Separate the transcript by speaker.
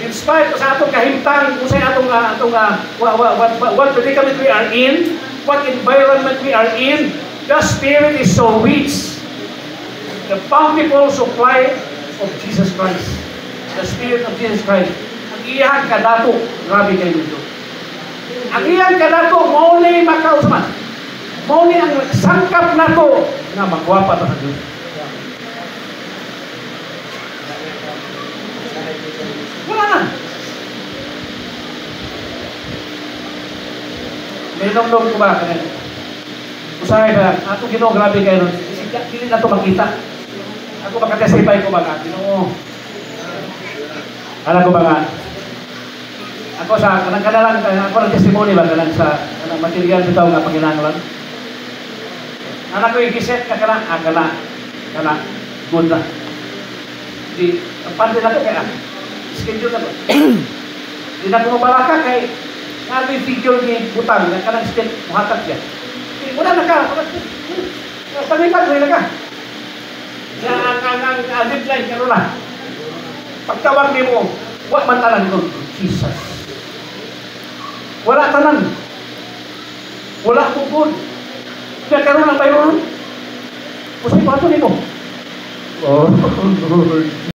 Speaker 1: In spite sa atong kahimtang, kung sa what predicament we are in, what environment we are in, the Spirit is so rich. The bountiful supply of Jesus Christ. The Spirit of Jesus Christ. Ang iyang kadato, grabe kayo nito. Ang iyang kadato, mauni makausaman. Mauni ang sangkap na to na magwapa ta sa Diyos. Wala na. May nong ko ba? Usahay ba? Ato Ginoo, grabe kayo nun. Hindi na ito makita. Ako makatestify ko ba nga? Ginoo. Alam ko ba nga? Ako sa kanang ako ng testimony ba kanang sa material bitaw nga panginahanglan. Anak ko i-giset ka kana, kana good na. Di ang pandi na ko kaya schedule na ko. Di na ko mabalaka kay nabi figure ni butang na kanang step muhatag diyan. Wala na ka. Sabi ka na ka. Ya ang deadline karon na. Pagtawag nimo, wa man tanan ko, Jesus. Wala tanan. Wala pugod. Kaya karon ang bayron. Usay pa ito nito. Oh, Lord.